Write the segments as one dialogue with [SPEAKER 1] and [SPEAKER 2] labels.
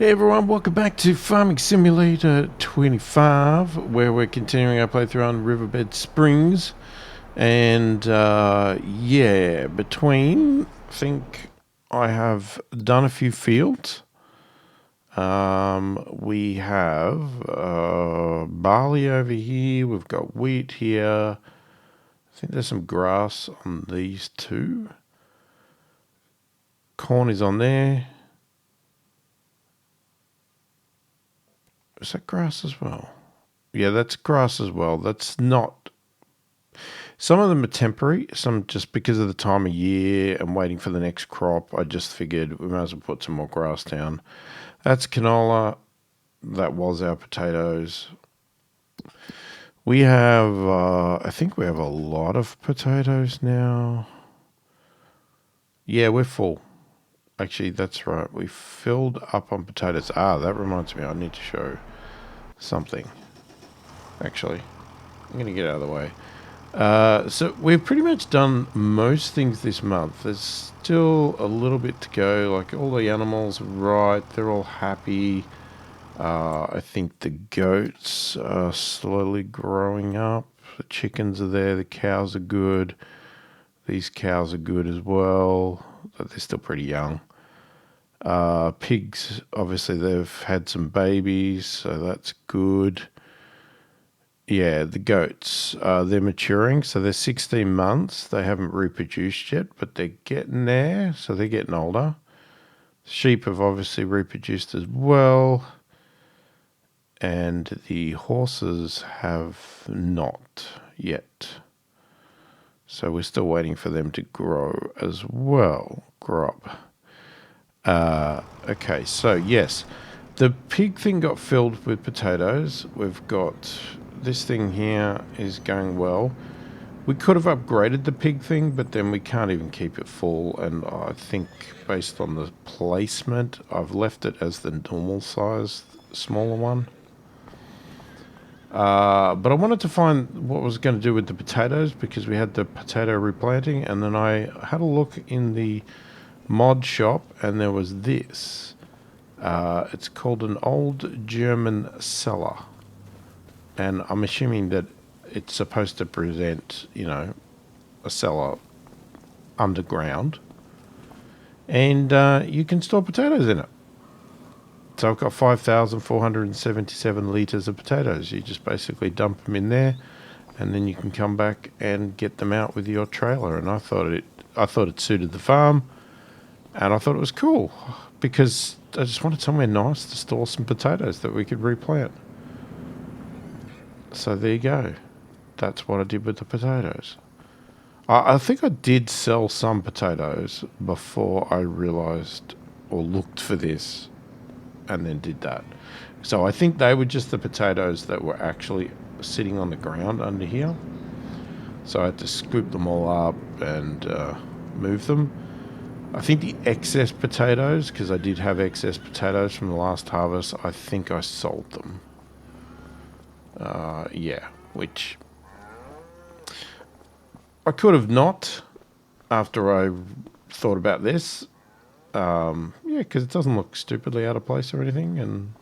[SPEAKER 1] Hey everyone, welcome back to Farming Simulator 25, where we're continuing our playthrough on Riverbend Springs. And yeah, I think I have done a few fields. We have barley over here, we've got wheat here. I think there's some grass on these two. Corn is on there. Is that grass as well? Yeah, that's grass as well. That's not. Some of them are temporary. Some just because of the time of year and waiting for the next crop. I just figured we might as well put some more grass down. That's canola. That was our potatoes. We have. I think we have a lot of potatoes now. Yeah, we're full. Actually, that's right. We filled up on potatoes. Ah, that reminds me. I need to show something. Actually, I'm going to get out of the way. So we've pretty much done most things this month. There's still a little bit to go. Like all the animals are right. They're all happy. I think the goats are slowly growing up. The chickens are there. The cows are good. These cows are good as well. But they're still pretty young. Pigs, obviously they've had some babies, so that's good. Yeah, the goats, they're maturing, so they're 16 months. They haven't reproduced yet, but they're getting there, so they're getting older. Sheep have obviously reproduced as well, and the horses have not yet. So we're still waiting for them to grow as well, grow up. Okay, so yes, the pig thing got filled with potatoes. We've got this thing here is going well. We could have upgraded the pig thing, but then we can't even keep it full. And I think based on the placement, I've left it as the normal size, smaller one. But I wanted to find what I was going to do with the potatoes because we had the potato replanting, and then I had a look in the mod shop, and there was this. It's called an old German cellar, and I'm assuming that it's supposed to present, a cellar underground, and you can store potatoes in it. So I've got 5,477 litres of potatoes. You just basically dump them in there, and then you can come back and get them out with your trailer. And I thought it suited the farm, and I thought it was cool because I just wanted somewhere nice to store some potatoes that we could replant. So there you go. That's what I did with the potatoes. I think I did sell some potatoes before I realised or looked for this and then did that. So I think they were just the potatoes that were actually sitting on the ground under here. So I had to scoop them all up and move them. I think the excess potatoes, because I did have excess potatoes from the last harvest, I think I sold them. Yeah, which I could have not after I thought about this. Yeah, because it doesn't look stupidly out of place or anything. And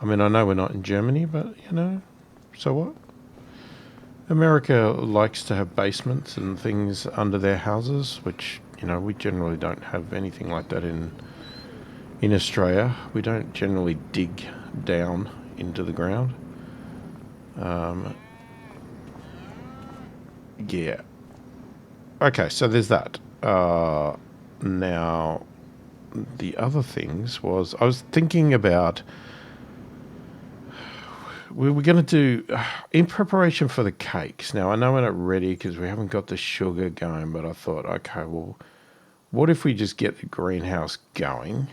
[SPEAKER 1] I mean, I know we're not in Germany, but so what? America likes to have basements and things under their houses, which we generally don't have anything like that in Australia. We don't generally dig down into the ground. Yeah. Okay, so there's that. Now, the other things was I was thinking about we were going to do in preparation for the cakes. Now, I know we're not ready because we haven't got the sugar going, but I thought, okay, well, what if we just get the greenhouse going?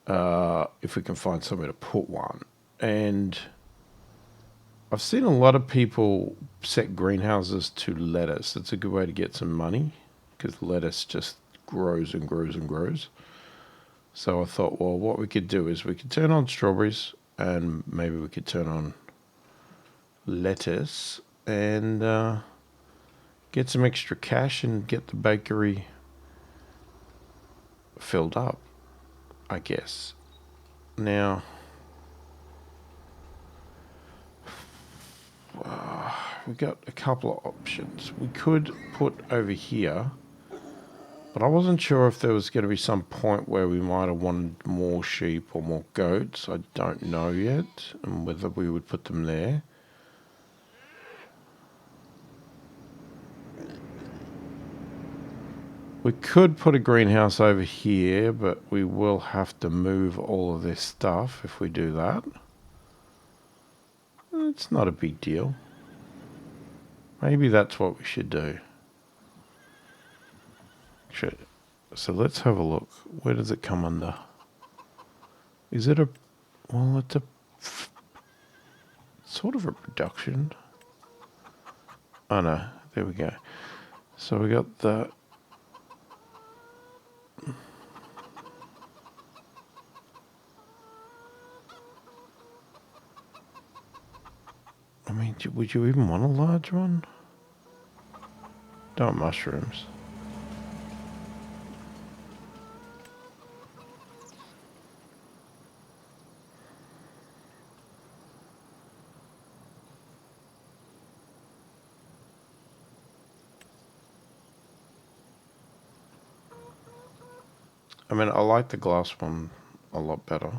[SPEAKER 1] If we can find somewhere to put one. And I've seen a lot of people set greenhouses to lettuce. It's a good way to get some money because lettuce just grows and grows and grows. So I thought, well, what we could do is we could turn on strawberries and maybe we could turn on lettuce and get some extra cash and get the bakery filled up, I guess. Now, we got a couple of options. We could put over here, but I wasn't sure if there was going to be some point where we might have wanted more sheep or more goats. I don't know yet, and whether we would put them there. We could put a greenhouse over here, but we will have to move all of this stuff if we do that. It's not a big deal. Maybe that's what we should do. So let's have a look. Where does it come under? Is it a... Well, it's a... sort of a production. Oh no, there we go. So we got the... I mean, would you even want a large one? Don't mushrooms. I mean, I like the glass one a lot better.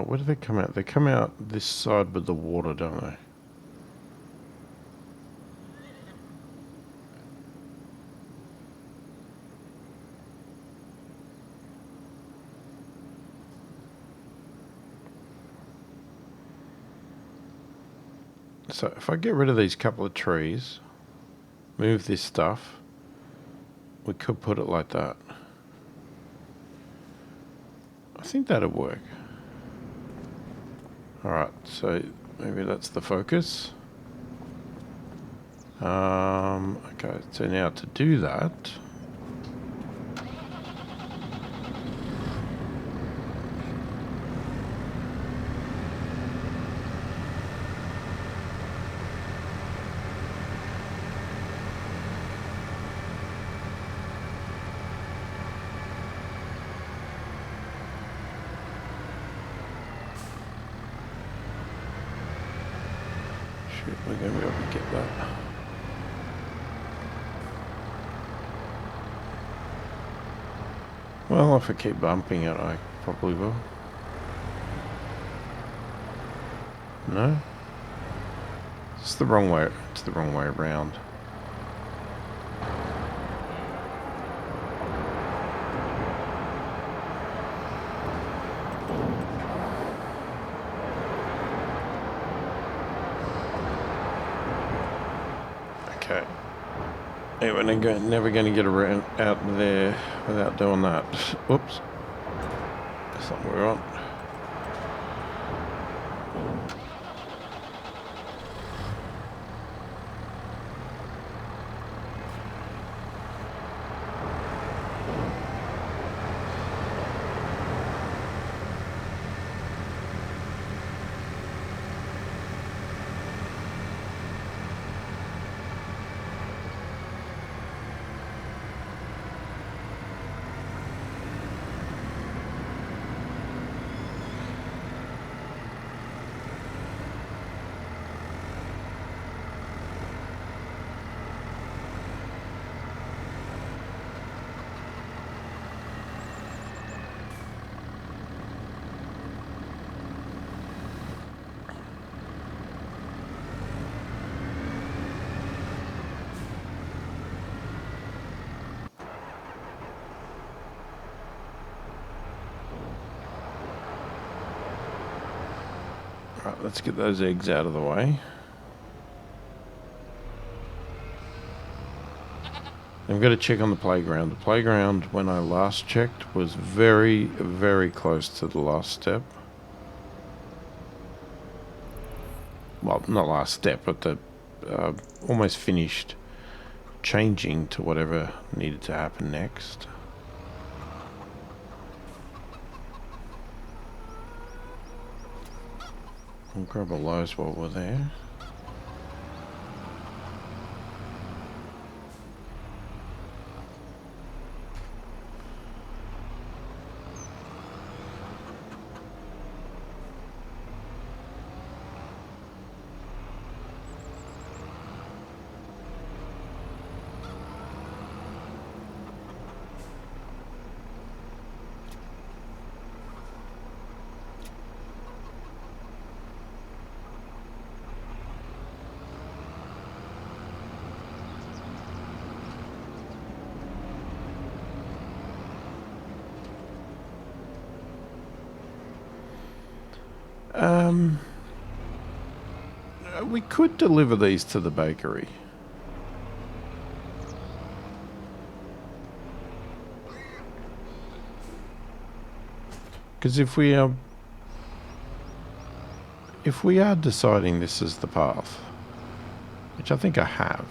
[SPEAKER 1] Where do they come out? They come out this side with the water, don't they? So if I get rid of these couple of trees, move this stuff, we could put it like that. I think that'd work. Alright, so maybe that's the focus. Okay, so now to do that... We're going to be able to get that. Well, if I keep bumping it, I probably will. No? It's the wrong way. It's the wrong way around. Okay. Hey, we're never going to get around out there without doing that. Whoops. That's not what we want. Right, let's get those eggs out of the way. I've got to check on the playground. The playground, when I last checked, was very, very close to the last step. Well, not last step, but the almost finished changing to whatever needed to happen next. We'll grab a Lowe's while we're there. We could deliver these to the bakery. Because if we are deciding this is the path, which I think I have,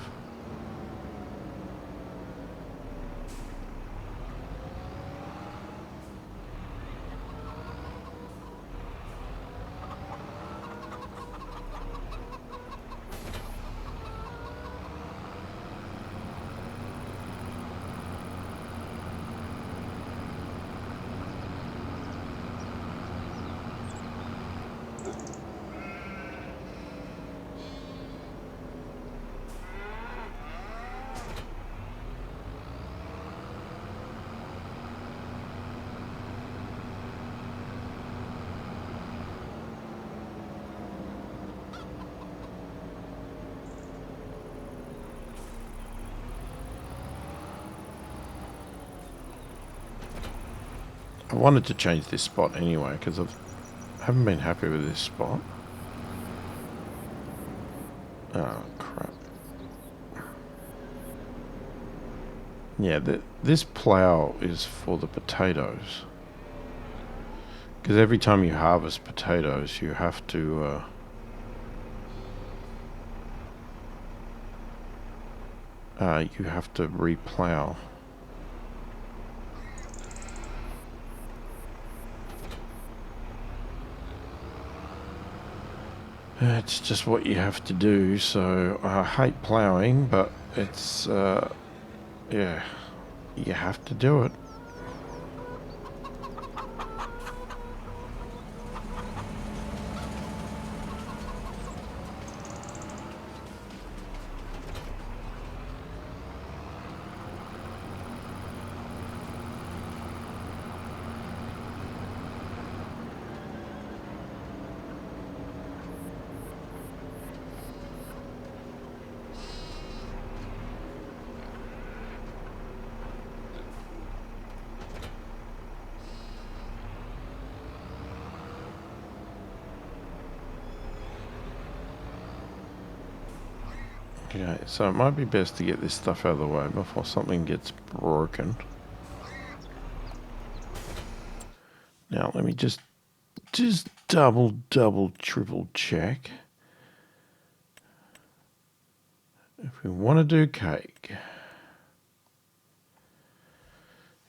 [SPEAKER 1] I wanted to change this spot anyway because I haven't been happy with this spot. Oh crap! Yeah, this plough is for the potatoes. Because every time you harvest potatoes, you have to replow. It's just what you have to do. So I hate ploughing, but it's yeah, you have to do it. Okay, so it might be best to get this stuff out of the way before something gets broken. Now let me just double, triple check. If we want to do cake,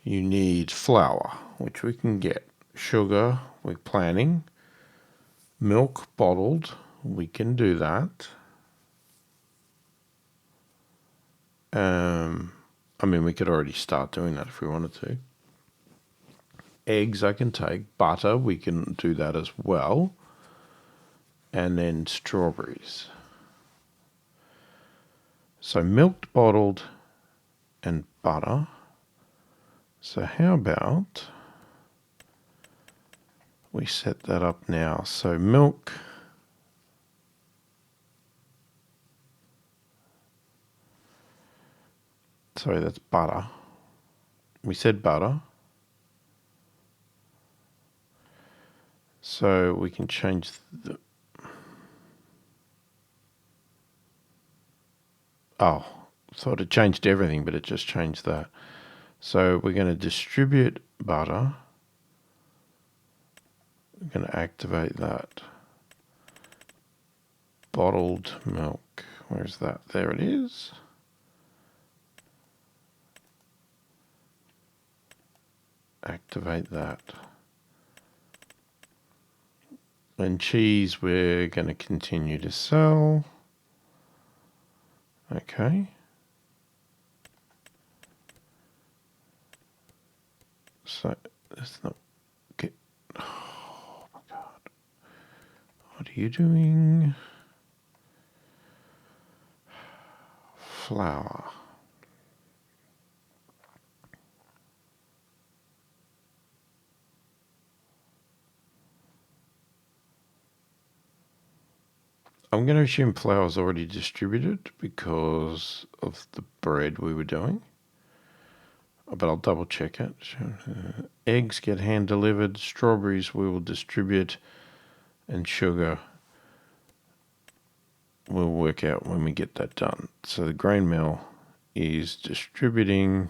[SPEAKER 1] you need flour, which we can get. Sugar, we're planning. Milk bottled, we can do that. I mean, we could already start doing that if we wanted to. Eggs I can take. Butter, we can do that as well. And then strawberries. So milk bottled and butter. So how about we set that up now? So milk. Sorry, that's butter. We said butter. So we can change the... Oh, thought it changed everything, but it just changed that. So we're going to distribute butter. We're going to activate that. Bottled milk. Where's that? There it is. Activate that. And cheese we're going to continue to sell. Okay. So let's not get... Oh my God. What are you doing? Flour. I'm going to assume flour's already distributed because of the bread we were doing. But I'll double check it. Eggs get hand delivered. Strawberries we will distribute. And sugar we'll work out when we get that done. So the grain mill is distributing.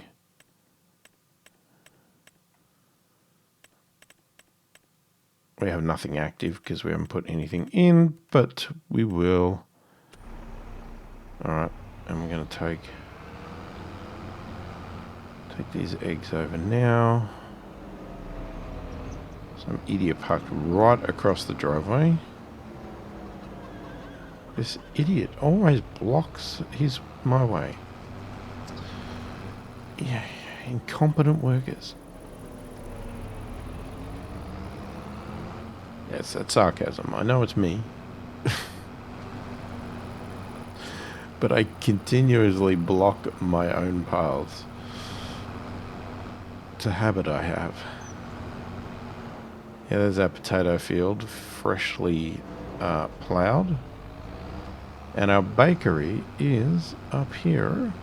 [SPEAKER 1] We have nothing active because we haven't put anything in, but we will. All right, and we're going to take these eggs over now. Some idiot parked right across the driveway. This idiot always blocks my way. Yeah, incompetent workers. Yes, that's sarcasm. I know it's me. But I continuously block my own paths. It's a habit I have. Yeah, there's our potato field, freshly ploughed. And our bakery is up here.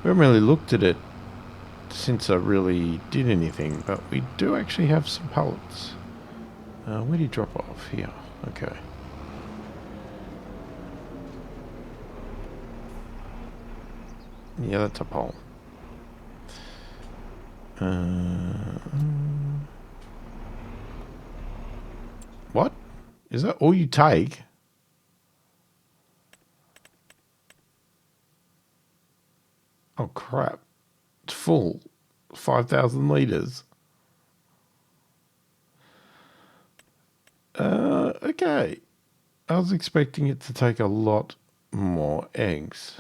[SPEAKER 1] We haven't really looked at it since I really did anything, but we do actually have some pallets. Where do you drop off? Here. Okay. Yeah, that's a pole. What? Is that all you take? Oh, crap. It's full. 5,000 litres. Okay. I was expecting it to take a lot more eggs.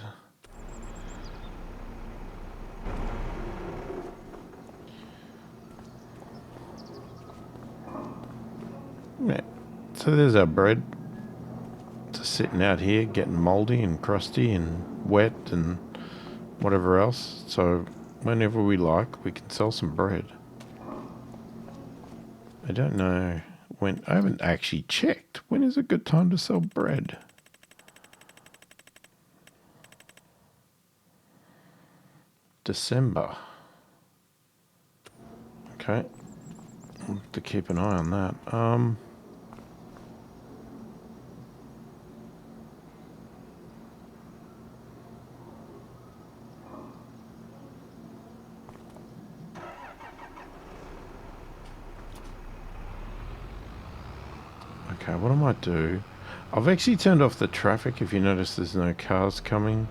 [SPEAKER 1] Yeah. So there's our bread. Just sitting out here getting mouldy and crusty and wet and whatever else. So whenever we like, we can sell some bread. I don't know when. I haven't actually checked. When is a good time to sell bread? December. Okay. I'll have to keep an eye on that. Okay, what I might do... I've actually turned off the traffic. If you notice, there's no cars coming.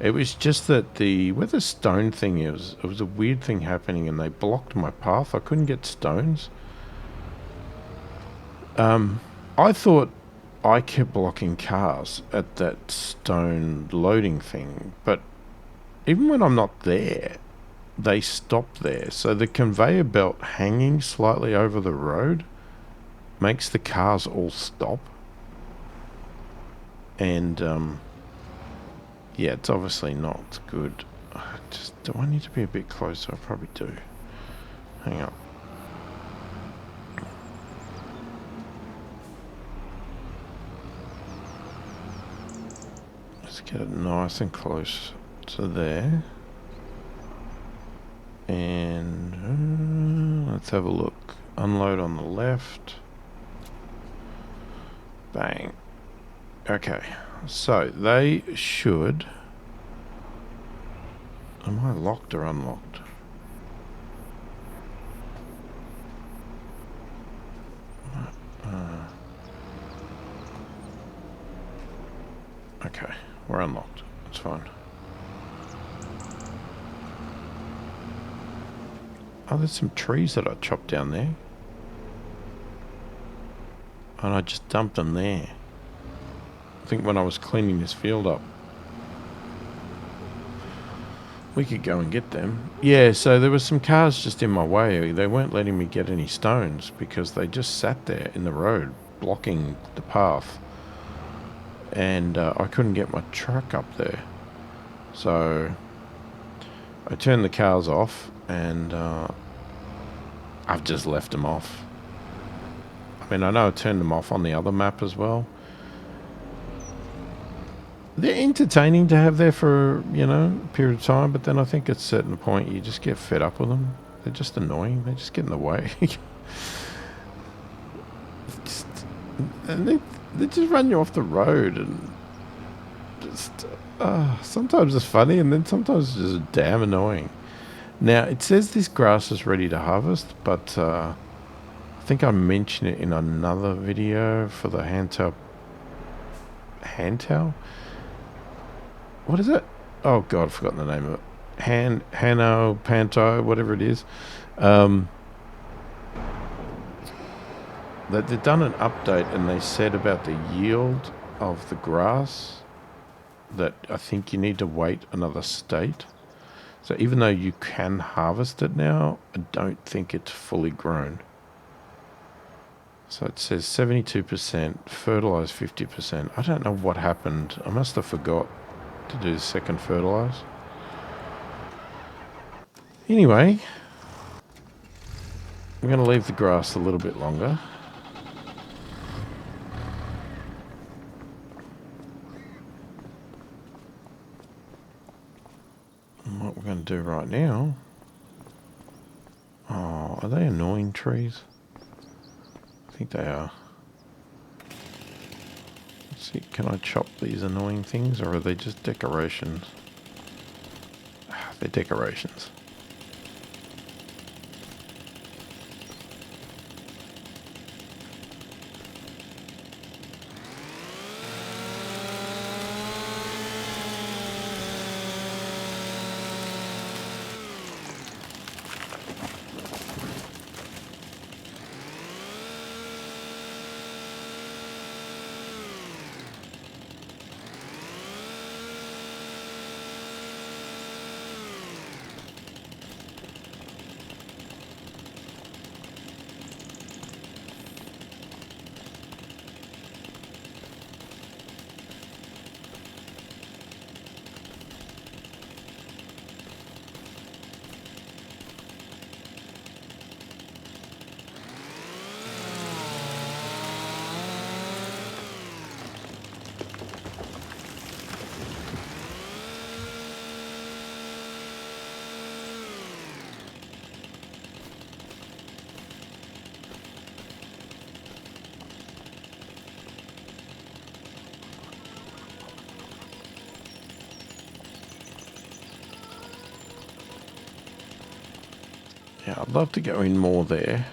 [SPEAKER 1] It was just that where the stone thing is, it was a weird thing happening and they blocked my path. I couldn't get stones. I thought I kept blocking cars at that stone loading thing, but even when I'm not there, they stop there. So the conveyor belt hanging slightly over the road makes the cars all stop. And, yeah, it's obviously not good. Do I need to be a bit closer? I probably do. Hang on. Let's get it nice and close to there. And let's have a look. Unload on the left. Bang. Okay, so they should... Am I locked or unlocked? Okay, we're unlocked. It's fine. Oh, there's some trees that I chopped down there. And I just dumped them there. I think when I was cleaning this field up. We could go and get them. Yeah, so there was some cars just in my way. They weren't letting me get any stones because they just sat there in the road, blocking the path. And I couldn't get my truck up there. So I turned the cars off and I've just left them off. I mean, I know I turned them off on the other map as well. They're entertaining to have there for, you know, a period of time, but then I think at a certain point you just get fed up with them. They're just annoying. They just get in the way. And they just run you off the road, and just sometimes it's funny, and then sometimes it's just damn annoying. Now, it says this grass is ready to harvest, but I think I mentioned it in another video for the hand towel? What is it? Oh God, I've forgotten the name of it. Panto, whatever it is. They've done an update and they said about the yield of the grass that I think you need to wait another state. So even though you can harvest it now, I don't think it's fully grown. So it says 72%, fertilise 50%. I don't know what happened. I must have forgot to do the second fertilise. Anyway, I'm going to leave the grass a little bit longer. And what we're going to do right now... Oh, are they annoying trees? I think they are. Let's see, can I chop these annoying things, or are they just decorations? They're decorations. Yeah, I'd love to go in more there.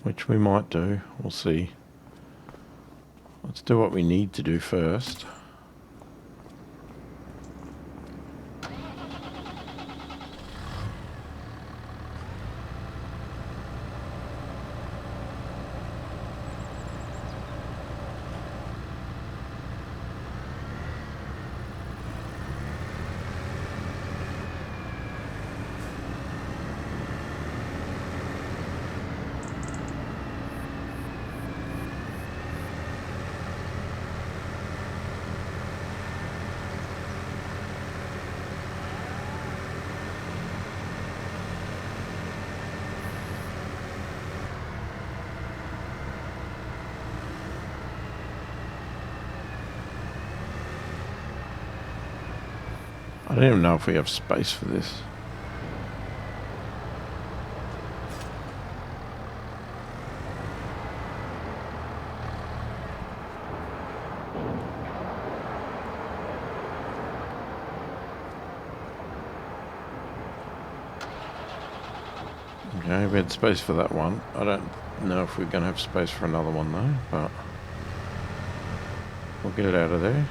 [SPEAKER 1] Which we might do. We'll see. Let's do what we need to do first. I don't even know if we have space for this. Okay, we had space for that one. I don't know if we're going to have space for another one though, but we'll get it out of there.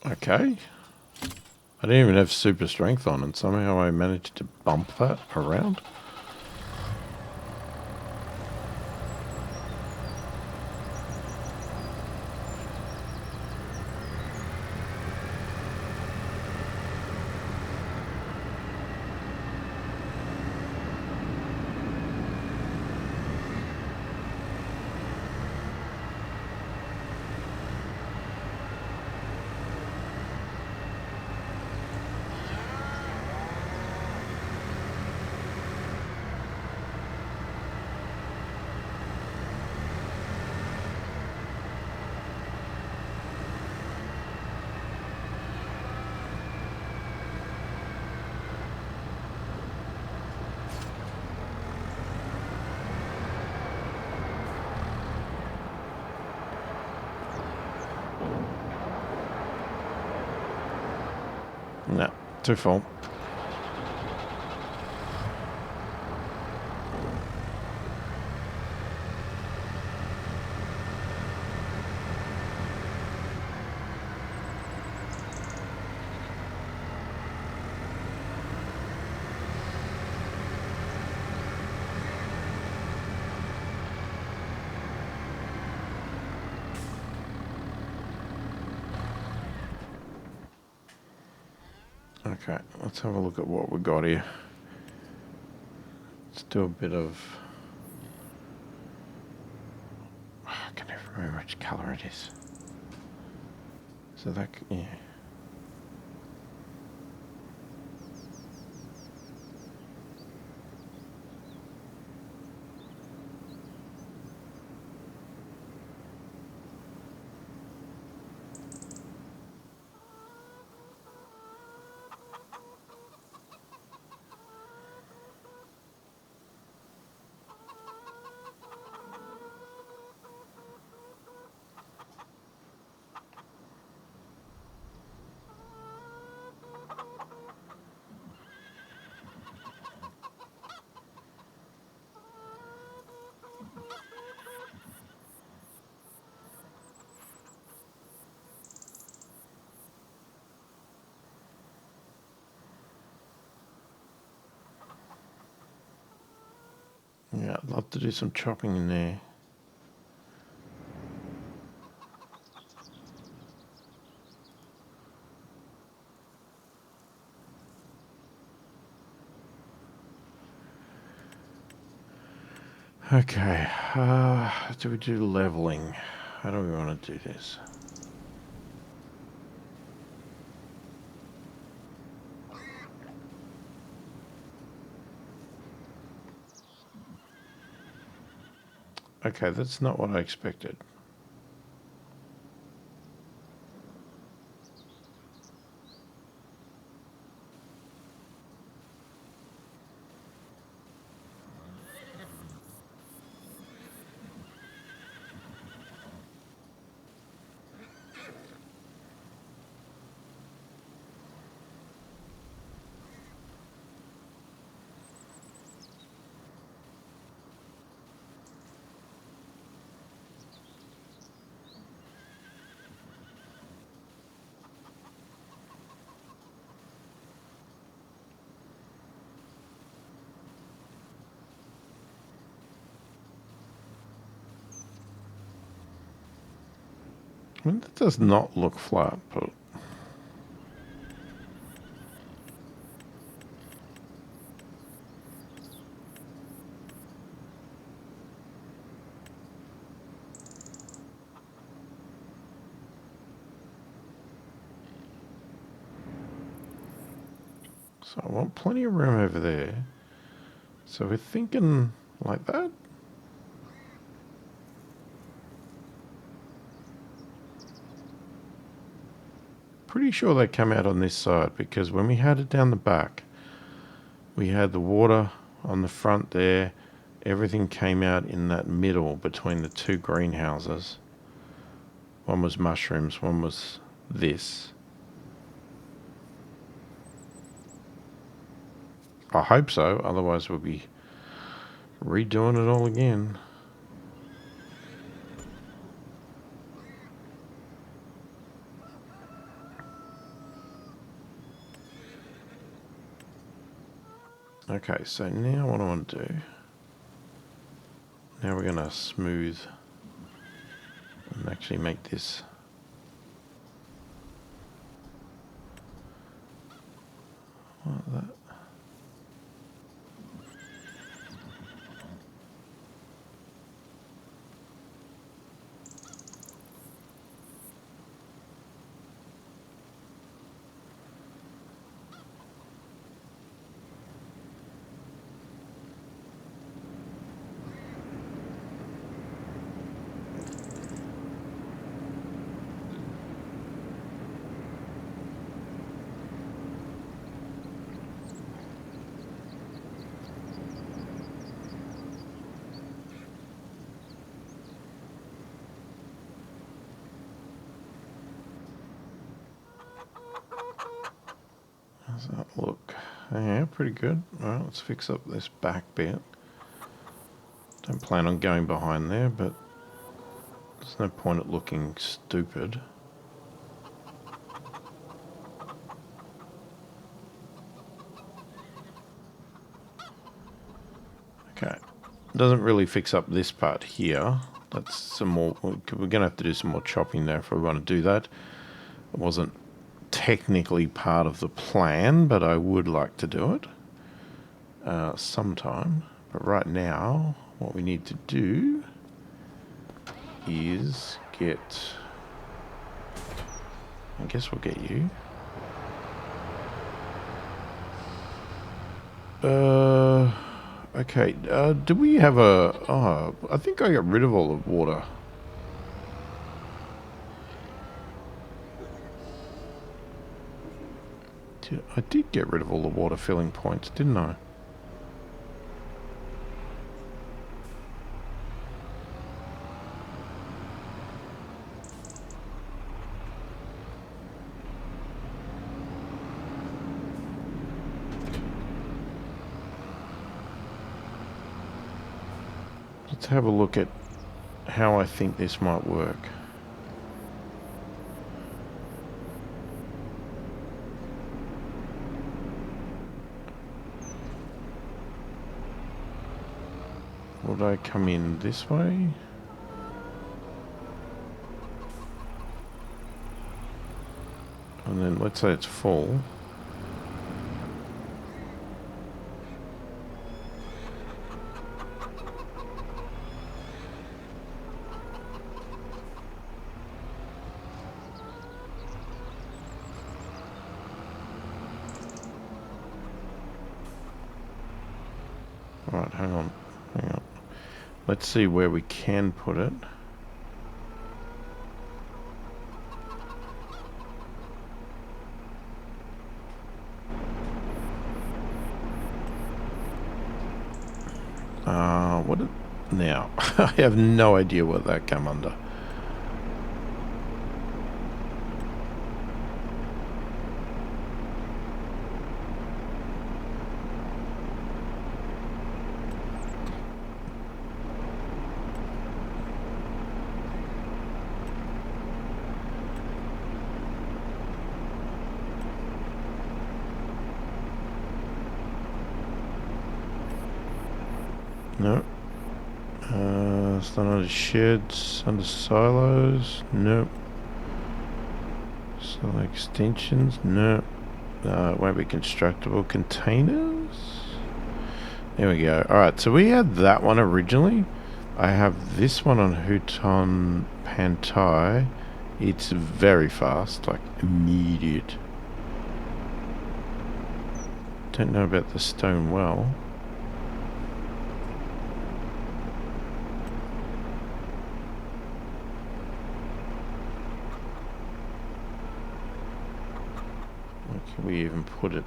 [SPEAKER 1] Okay. I didn't even have super strength on, and somehow I managed to bump that around. No, too full. Okay, let's have a look at what we got here. Let's do a bit of... I can never remember which colour it is. So that, yeah. Yeah, I'd love to do some chopping in there. Okay, do we do leveling? How do we want to do this? Okay, that's not what I expected. I mean, that does not look flat, but... So I want plenty of room over there. So we're thinking like that? Pretty sure they come out on this side, because when we had it down the back, we had the water on the front there. Everything came out in that middle between the two greenhouses. One was mushrooms, one was this. I hope so, otherwise we'll be redoing it all again. Okay, so now what I want to do, now we're going to smooth and actually make this like that. How's that look? Yeah, pretty good. Alright, let's fix up this back bit. Don't plan on going behind there, but there's no point at looking stupid. Okay. Doesn't really fix up this part here. That's some more... We're going to have to do some more chopping there if we want to do that. It wasn't technically part of the plan, but I would like to do it sometime. But right now, what we need to do is get... I guess we'll get you. Okay. Do we have a... Oh, I think I got rid of all the water. I did get rid of all the water filling points, didn't I? Let's have a look at how I think this might work. Would I come in this way? And then let's say it's full. Right, hang on. Let's see where we can put it. Now? I have no idea what that came under. No. It's not under sheds, under silos. Nope. So extensions. Nope. It won't be constructible containers. There we go. Alright, so we had that one originally. I have this one on Huton Pantai. It's very fast, like immediate. Don't know about the stone well. Where can we even put it?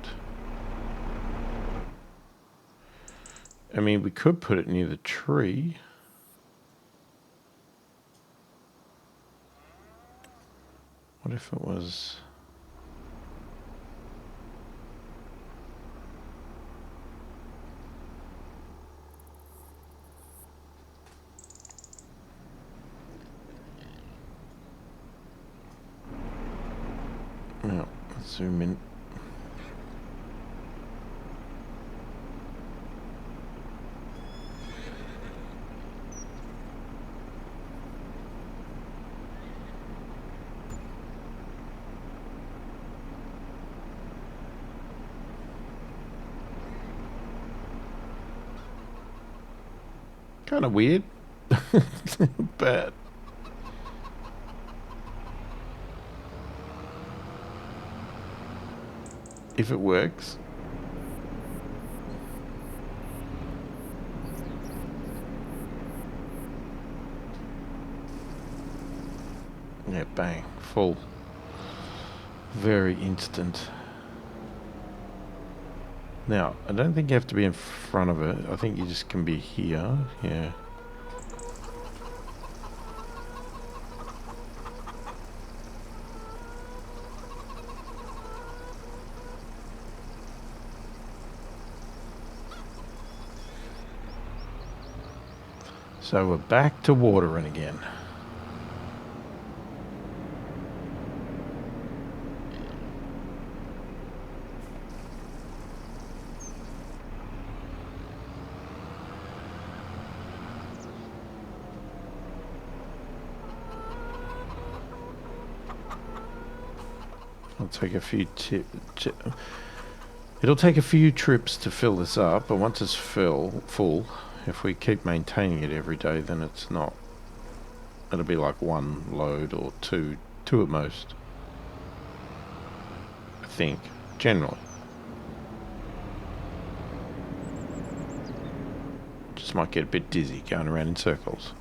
[SPEAKER 1] I mean, we could put it near the tree. What if it was... No, let's zoom in. Kind of weird. But if it works. Yeah, bang, full. Very instant. Now, I don't think you have to be in front of it. I think you just can be here. Yeah. So we're back to watering again. I'll take a few it'll take a few trips to fill this up, but once it's full, if we keep maintaining it every day, then it's not. It'll be like one load or two at most. I think, generally. Just might get a bit dizzy going around in circles.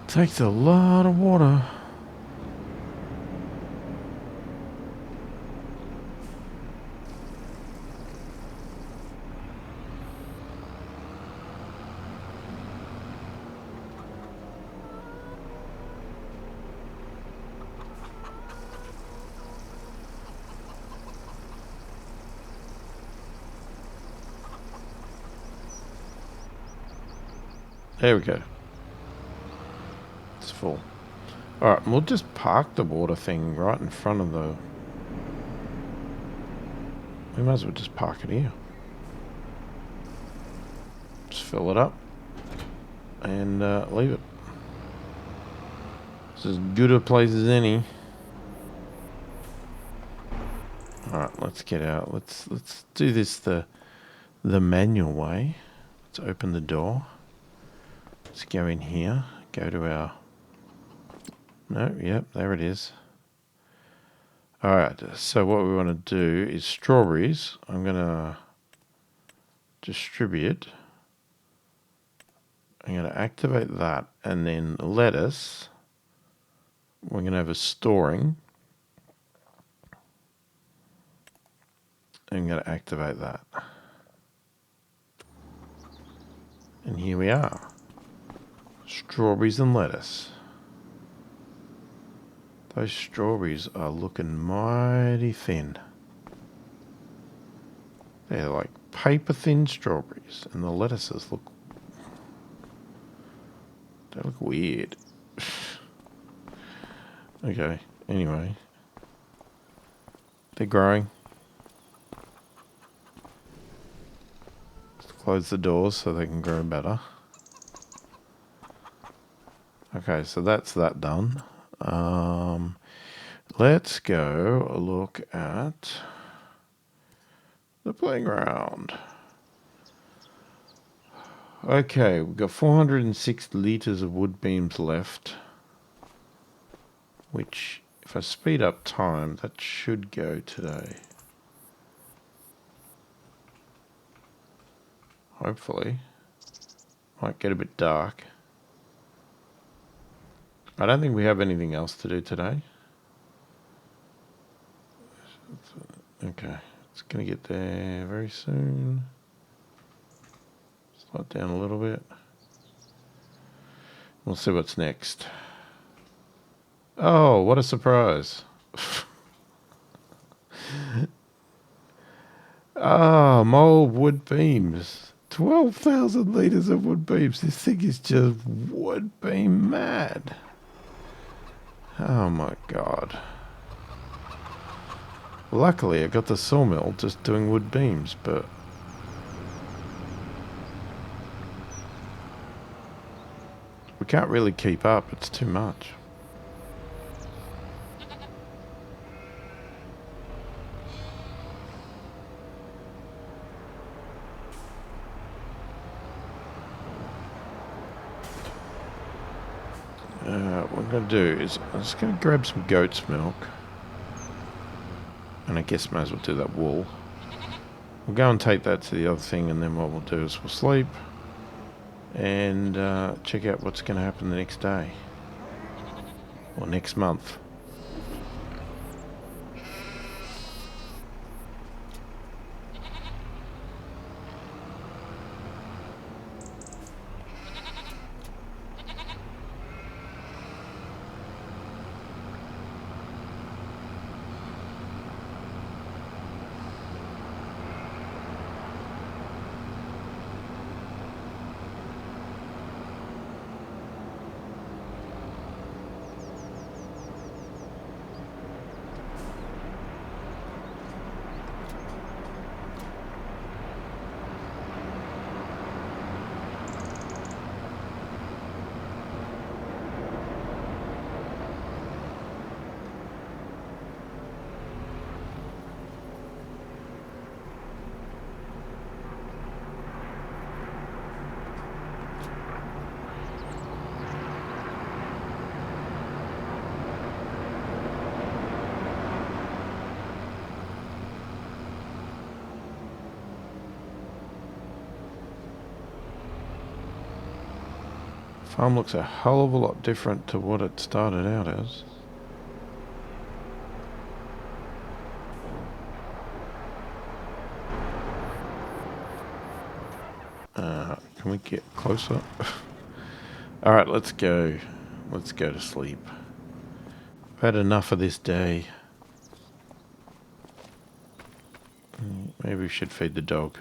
[SPEAKER 1] Takes a lot of water. There we go. It's full. Alright, we'll just park the water thing right in front of the... We might as well just park it here. Just fill it up. And leave it. It's as good a place as any. Alright, let's get out. Let's do this the manual way. Let's open the door. Let's go in here. Go to our... No, yep, there it is. Alright, so what we want to do is strawberries. I'm going to distribute. I'm going to activate that, and then lettuce. We're going to have a storing. I'm going to activate that. And here we are. Strawberries and lettuce. Those strawberries are looking mighty thin. They're like paper thin strawberries, and the lettuces look, they look weird. Okay, anyway. They're growing. Let's close the doors so they can grow better. Okay, so that's that done. Let's go look at the playground. Okay, we've got 406 litres of wood beams left, which, if I speed up time, that should go today. Hopefully. Might get a bit dark. I don't think we have anything else to do today. Okay, it's going to get there very soon. Slow it down a little bit. We'll see what's next. Oh, what a surprise. Ah, more wood beams. 12,000 litres of wood beams. This thing is just wood beam mad. Oh my god. Luckily, I got the sawmill just doing wood beams, but we can't really keep up. It's too much. What I'm going to do is I'm just going to grab some goat's milk. And I guess I might as well do that wool. We'll go and take that to the other thing, and then what we'll do is we'll sleep and check out what's going to happen the next day. Or next month. Farm looks a hell of a lot different to what it started out as. Can we get closer? Alright, let's go. Let's go to sleep. I've had enough of this day. Maybe we should feed the dog.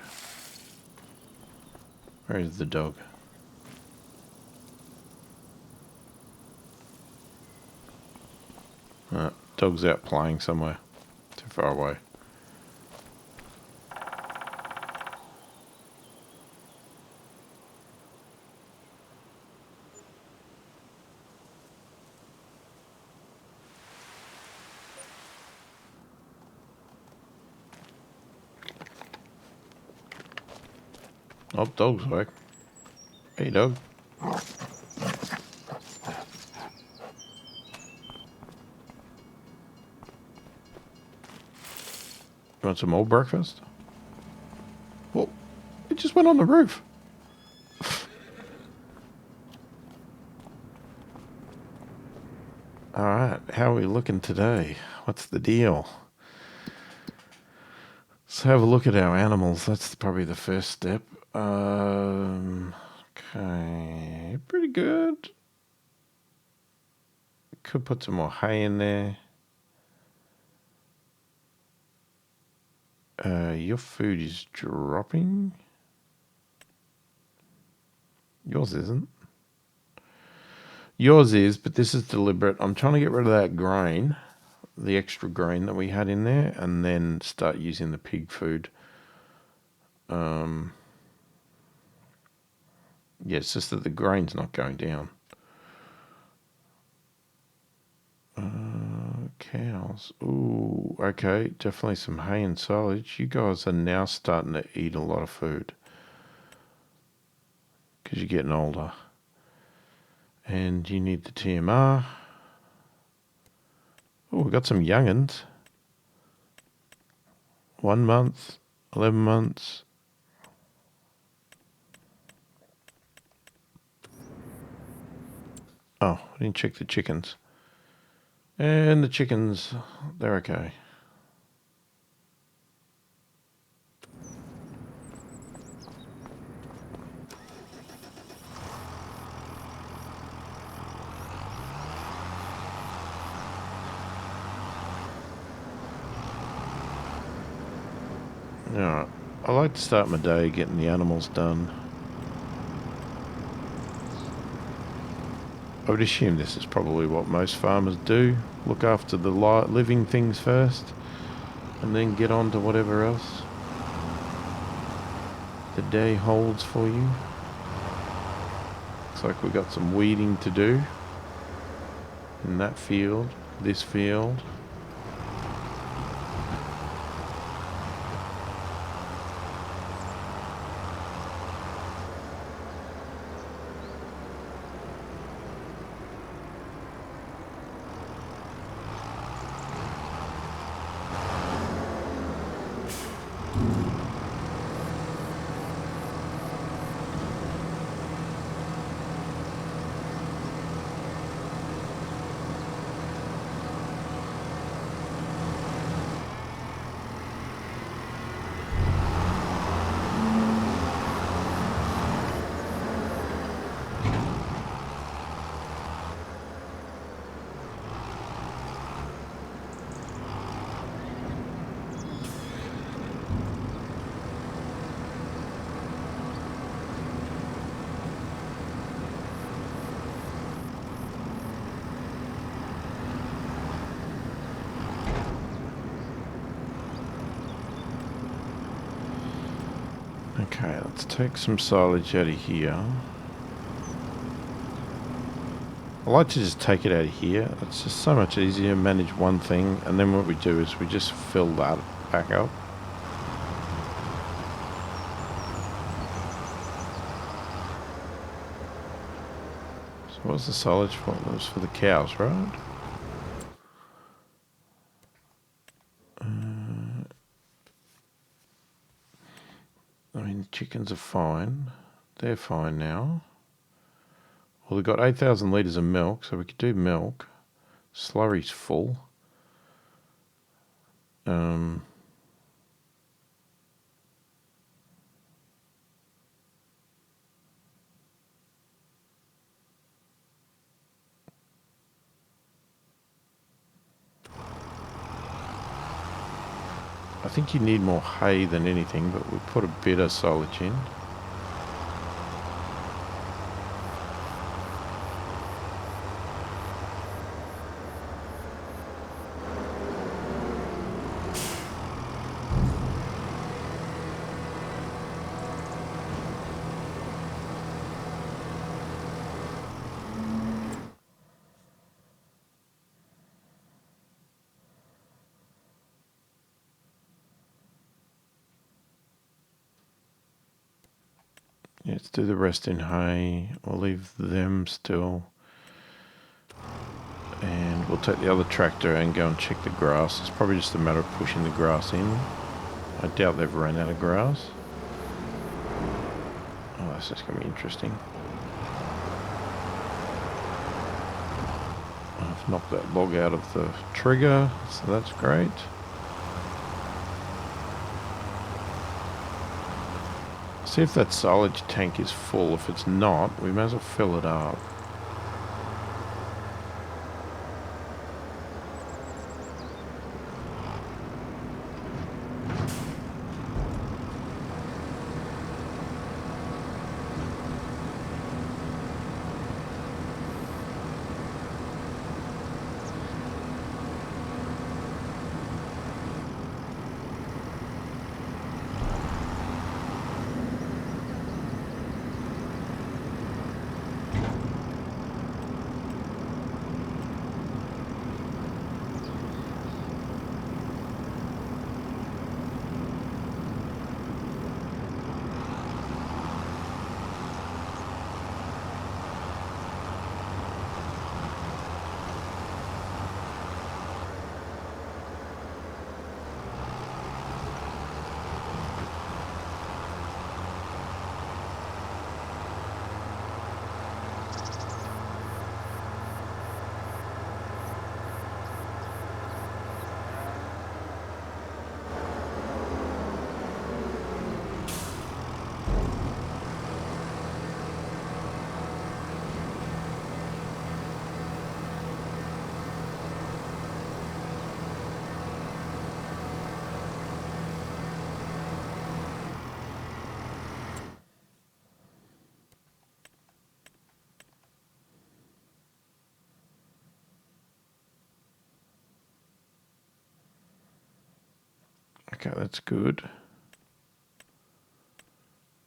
[SPEAKER 1] Where is the dog? Dog's out playing somewhere. Too far away. Oh, dog's awake. Hey, dog. You want some more breakfast? Well, it just went on the roof. All right, how are we looking today? What's the deal? Let's have a look at our animals. That's probably the first step. Okay, pretty good. Could put some more hay in there. Your food is dropping. Yours isn't. Yours is, but this is deliberate. I'm trying to get rid of that grain, the extra grain that we had in there, and then start using the pig food. Yeah, it's just that the grain's not going down. Cows. Ooh, okay. Definitely some hay and silage. You guys are now starting to eat a lot of food because you're getting older. And you need the TMR. Oh, we've got some young'uns. 1 month, 11 months. Oh, I didn't check the chickens. And the chickens, they're okay. Alright, I like to start my day getting the animals done. I would assume this is probably what most farmers do. Look after the living things first, and then get on to whatever else the day holds for you. Looks like we've got some weeding to do in that field, this field. Okay, let's take some silage out of here. I like to just take it out of here. It's just so much easier to manage one thing, and then what we do is we just fill that back up. So what was the silage for? It was for the cows, right? I mean, the chickens are fine. They're fine now. Well, we've got 8,000 litres of milk, so we could do milk. Slurry's full. I think you need more hay than anything, but we'll put a bit of silage in. Yeah, let's do the rest in hay. We'll leave them still. And we'll take the other tractor and go and check the grass. It's probably just a matter of pushing the grass in. I doubt they've run out of grass. this is going to be interesting. I've knocked that log out of the trigger, so that's great. See if that silage tank is full. If it's not, we may as well fill it up. Okay, that's good.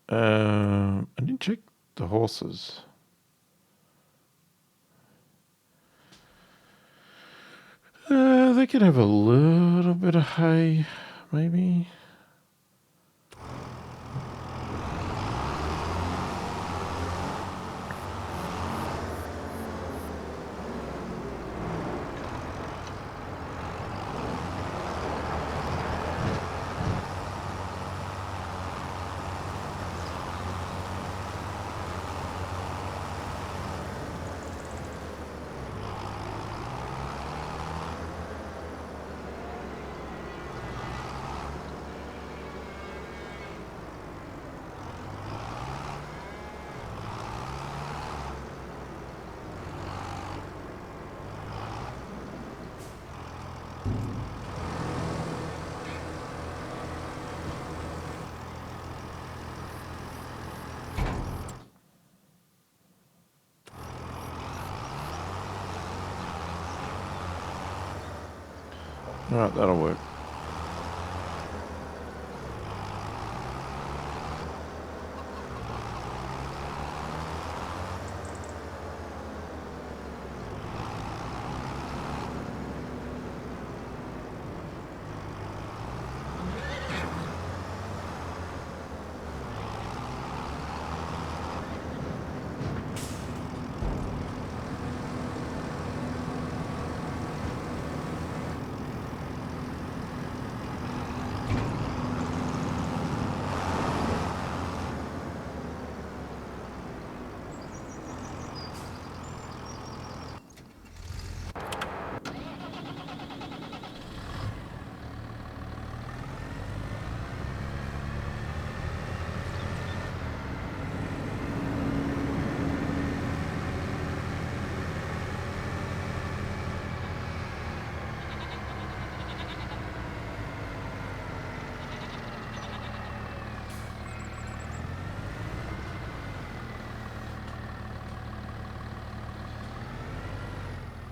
[SPEAKER 1] I didn't check the horses. They could have a little bit of hay, maybe. All right, that'll work.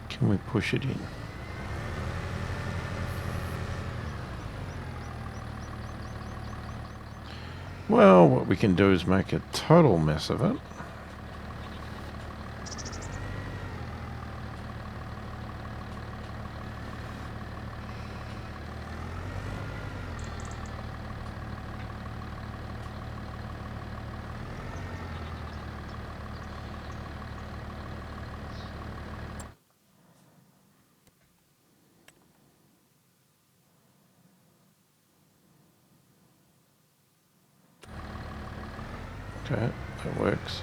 [SPEAKER 1] Can we push it in? Well, what we can do is make a total mess of it. Okay, that works.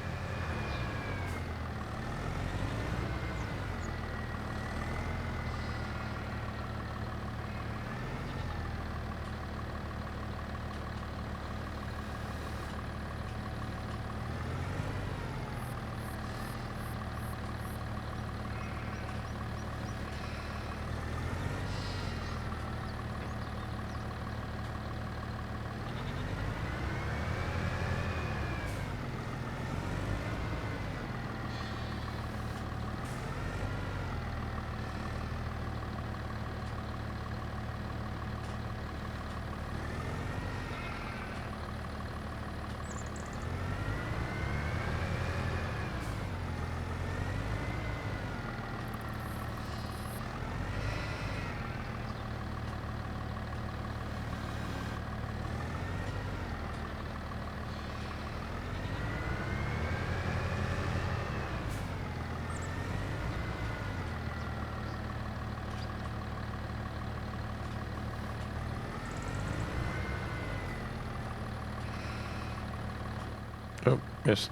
[SPEAKER 1] Oh, yes.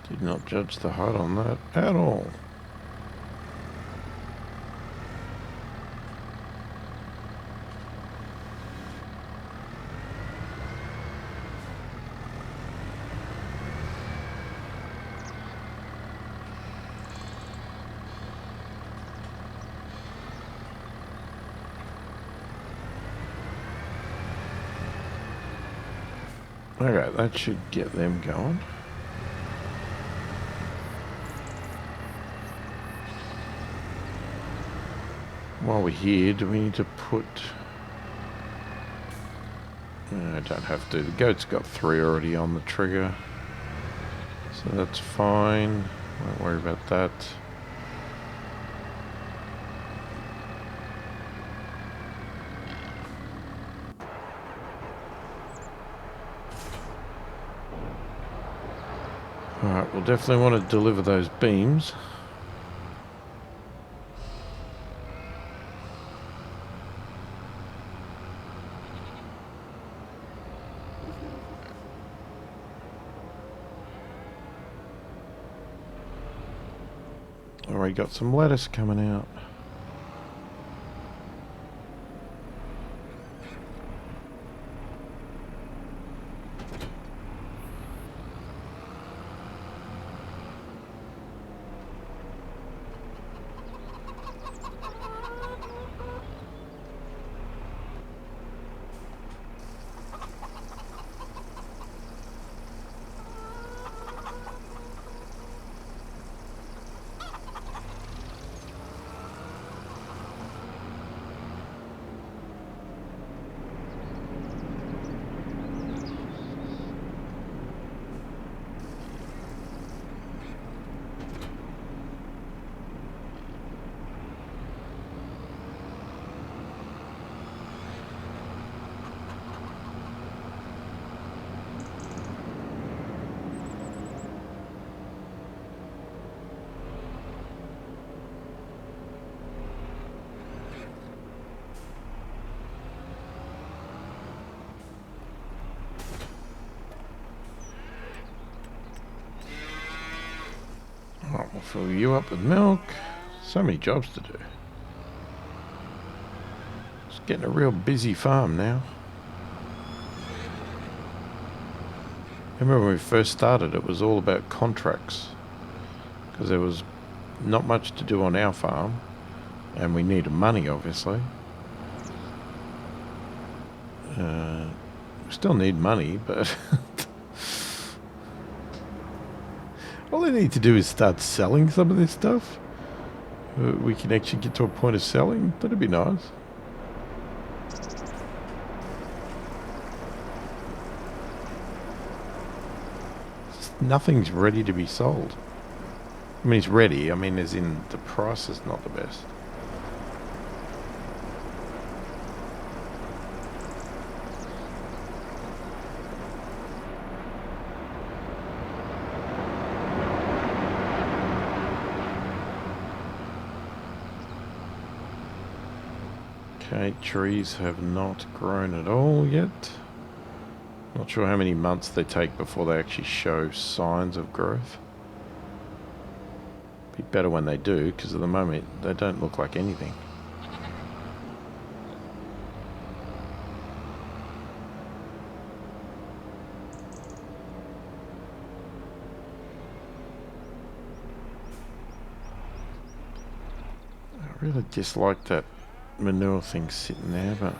[SPEAKER 1] Did not judge the height on that at all. Okay, that should get them going. While we're here, do we need to put... I don't have to. The goat's got 3 already on the trigger. So that's fine. Won't worry about that. Alright, we'll definitely want to deliver those beams. Already got some lettuce coming out. Alright, we'll fill you up with milk. So many jobs to do. It's getting a real busy farm now. I remember when we first started, it was all about contracts. Because there was not much to do on our farm. And we needed money, obviously. We still need money, but... all I need to do is start selling some of this stuff. We can actually get to a point of selling. That'd be nice. Nothing's ready to be sold. I mean, it's ready. I mean, as in the price is not the best. Okay, trees have not grown at all yet. Not sure how many months they take before they actually show signs of growth. Be better when they do, because at the moment they don't look like anything. I really dislike that manure thing sitting there, but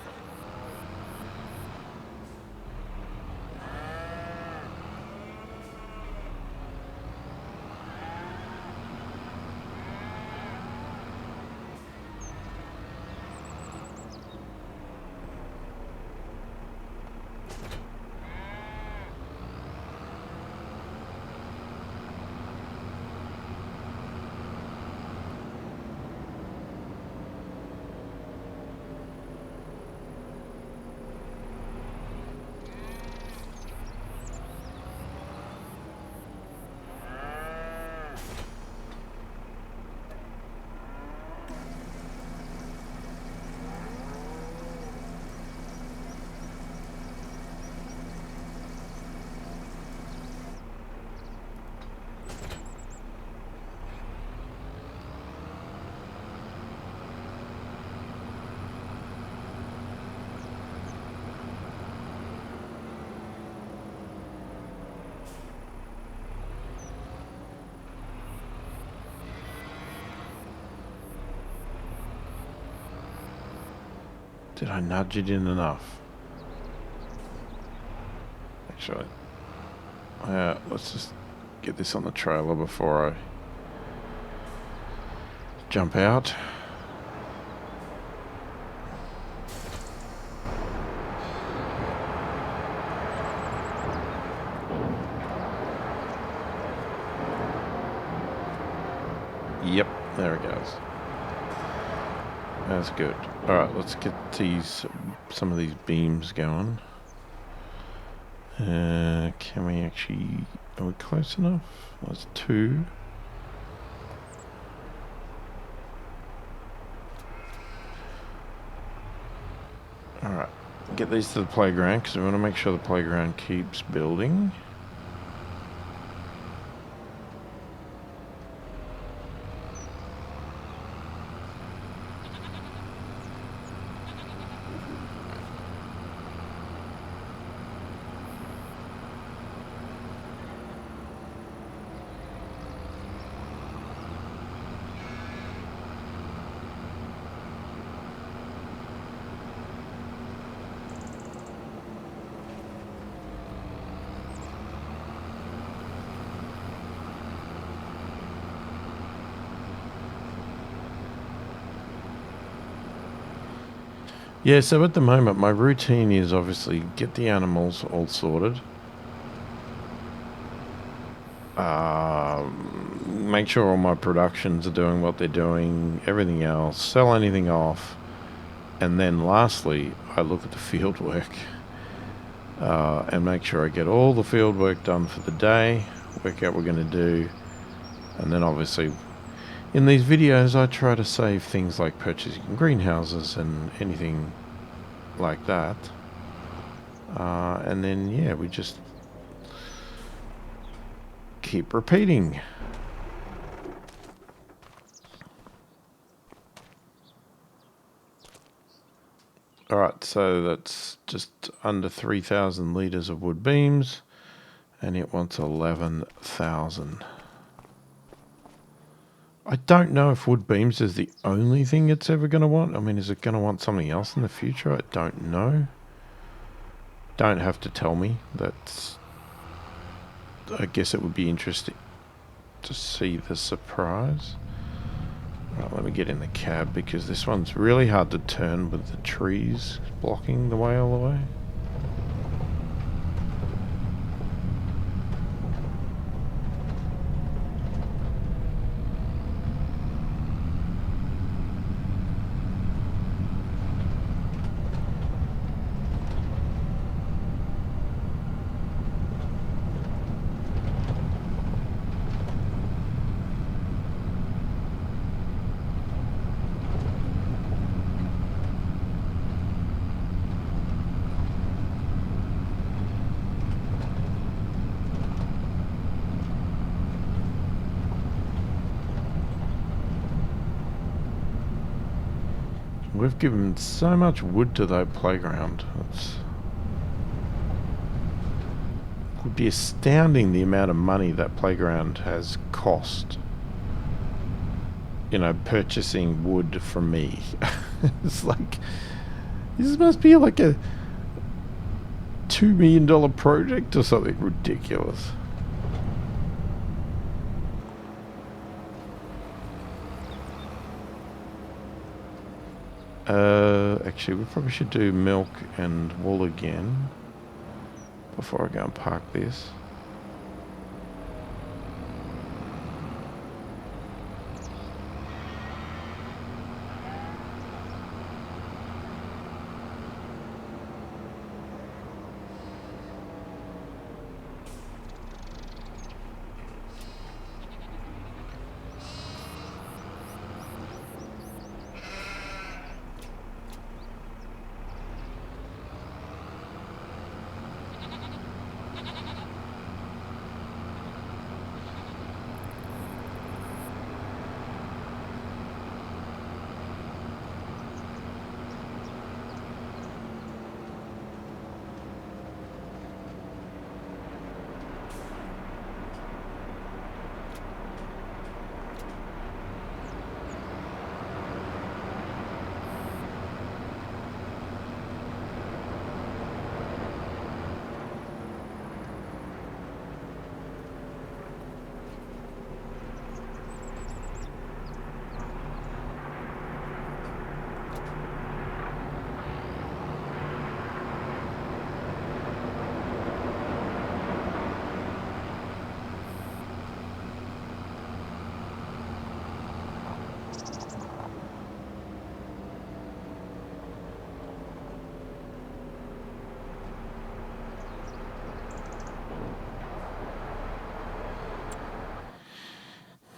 [SPEAKER 1] did I nudge it in enough? Actually, let's just get this on the trailer before I jump out. Yep, there it goes. That's good. Alright, let's get some of these beams going. Can we actually... Are we close enough? That's 2. Alright, get these to the playground because we want to make sure the playground keeps building. Yeah, so at the moment my routine is obviously get the animals all sorted. Make sure all my productions are doing what they're doing, everything else, sell anything off. And then lastly, I look at the field work and make sure I get all the field work done for the day, work out what we're going to do. And then obviously in these videos I try to save things like purchasing greenhouses and anything like that. And then yeah, we just keep repeating. Alright, so that's just under 3,000 litres of wood beams, and it wants 11,000. I don't know if wood beams is the only thing it's ever going to want. I mean, is it going to want something else in the future? I don't know. Don't have to tell me. That's... I guess it would be interesting to see the surprise. Right, let me get in the cab because this one's really hard to turn with the trees blocking the way all the way. We've given so much wood to that playground. It would be astounding the amount of money that playground has cost. You know, purchasing wood from me. It's like, this must be like a $2 million project or something ridiculous. Actually, we probably should do milk and wool again before I go and park this.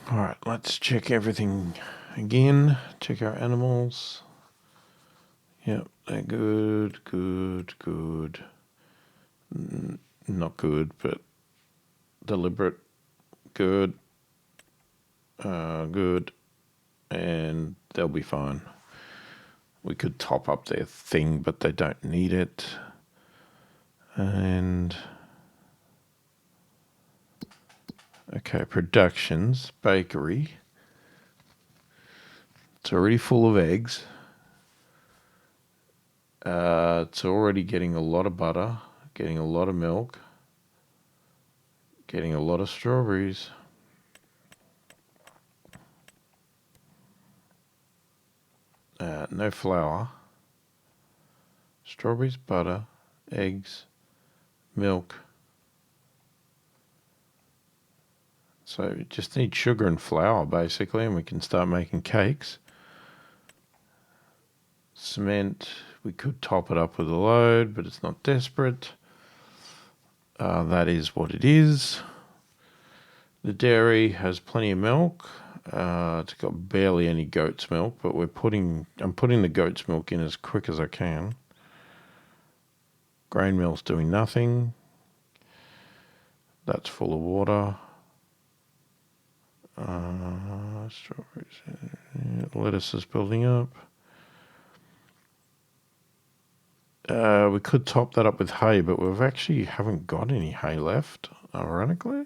[SPEAKER 1] Alright, let's check everything again. Check our animals. Yep, they're good, good. Not good, but deliberate. Good. Good. And they'll be fine. We could top up their thing, but they don't need it. And okay, productions, bakery. It's already full of eggs. It's already getting a lot of butter, getting a lot of milk, getting a lot of strawberries. No flour. Strawberries, butter, eggs, milk. So we just need sugar and flour basically, and we can start making cakes. Cement, we could top it up with a load, but it's not desperate. That is what it is. The dairy has plenty of milk. It's got barely any goat's milk, but I'm putting the goat's milk in as quick as I can. Grain mill's doing nothing. That's full of water. Strawberries. Lettuce is building up. We could top that up with hay, but we've actually haven't got any hay left, ironically.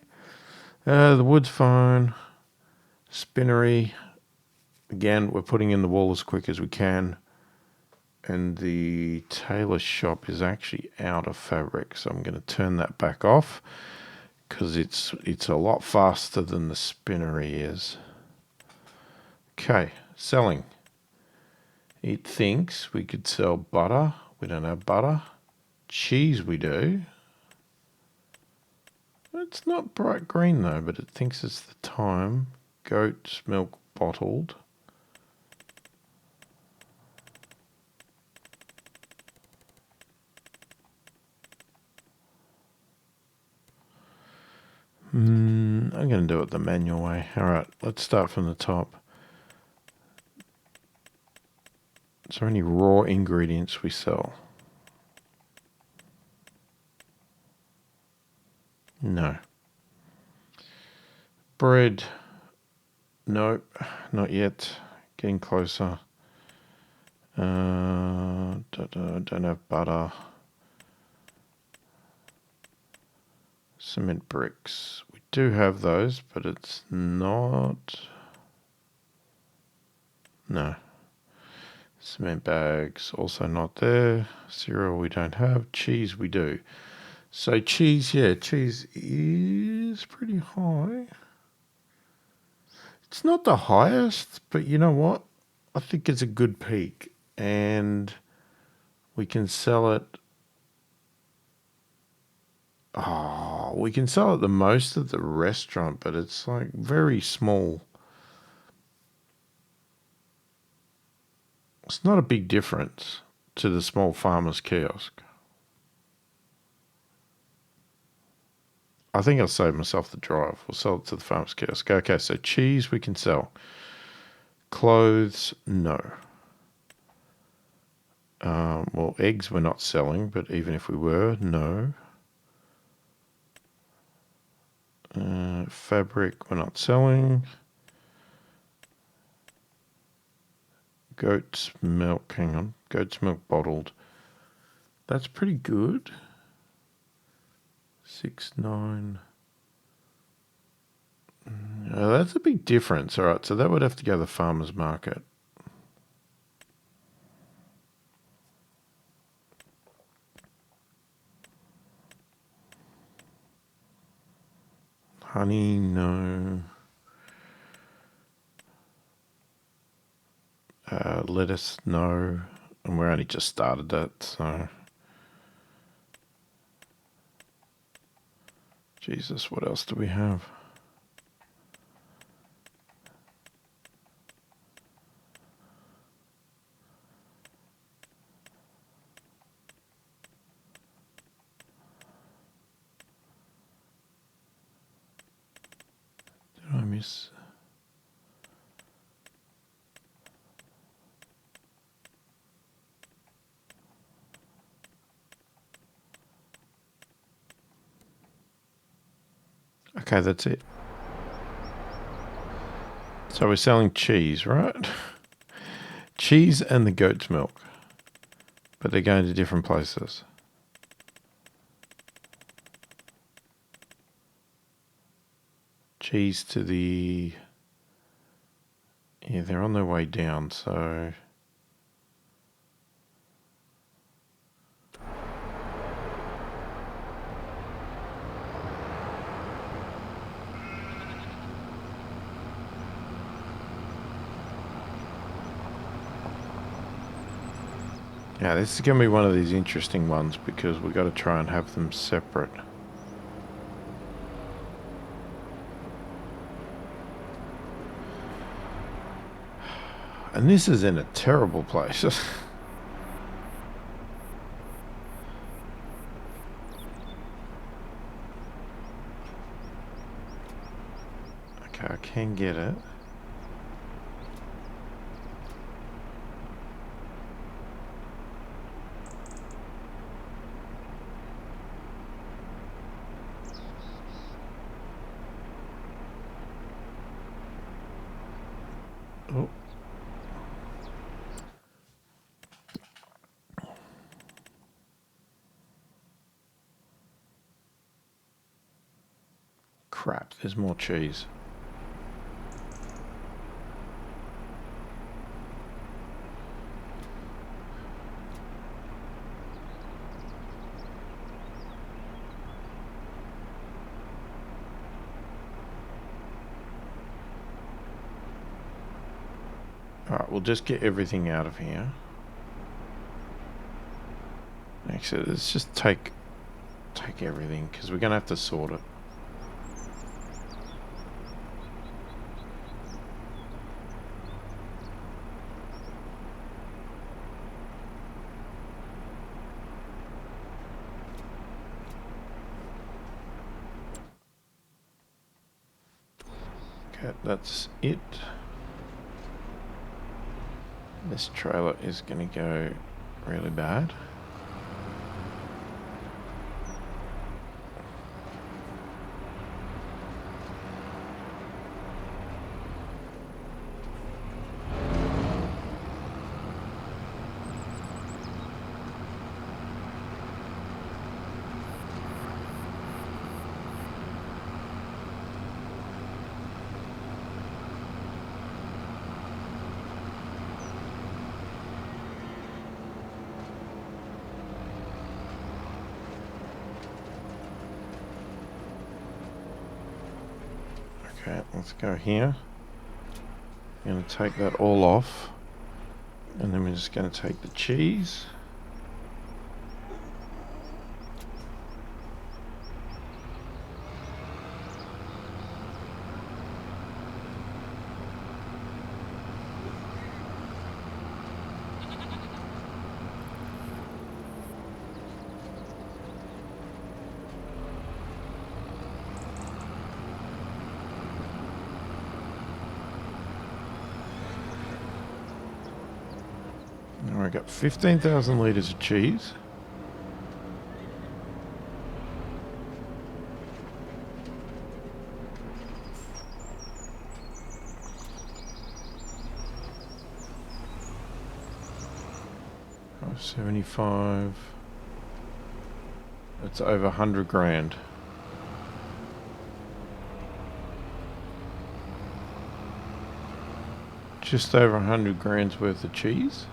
[SPEAKER 1] The wood's fine. Spinnery. Again, we're putting in the wall as quick as we can. And the tailor shop is actually out of fabric, so I'm going to turn that back off because it's a lot faster than the spinnery is. Okay, selling. It thinks we could sell butter. We don't have butter. Cheese we do. It's not bright green though, but it thinks it's the time. Goat's milk bottled. I'm going to do it the manual way. Alright, let's start from the top. Is there any raw ingredients we sell? No. Bread. Nope, not yet. Getting closer. Don't have butter. Cement bricks. We do have those, but it's not... No. Cement bags, also not there. Cereal we don't have. Cheese we do. So cheese, yeah, cheese is pretty high. It's not the highest, but you know what? I think it's a good peak. And we can sell it... Oh, we can sell it the most at the restaurant, but it's like very small. It's not a big difference to the small farmer's kiosk. I think I'll save myself the drive. We'll sell it to the farmer's kiosk. Okay, so cheese we can sell. Clothes, no. Well, eggs we're not selling, but even if we were, no. Fabric we're not selling. Goat's milk, hang on. Goat's milk bottled. That's pretty good. 6.9. That's a big difference. All right, so that would have to go to the farmer's market. Honey, no. Lettuce, no. And we only just started that, so... Jesus, what else do we have? Did I miss... Okay, that's it. So we're selling cheese, right? Cheese and the goat's milk. But they're going to different places. Cheese to the... Yeah, they're on their way down, so... Yeah, this is going to be one of these interesting ones because we've got to try and have them separate. And this is in a terrible place. Okay, I can get it. Oh. Crap, there's more cheese. Alright, we'll just get everything out of here. Actually, let's just take everything, because we're going to have to sort it. Okay, that's it. This trailer is going to go really bad. let's go here. I'm going to take that all off. And then we're just going to take the cheese. Now I got 15,000 litres of cheese. Oh, 75. That's over 100 grand. Just over 100 grand's worth of cheese.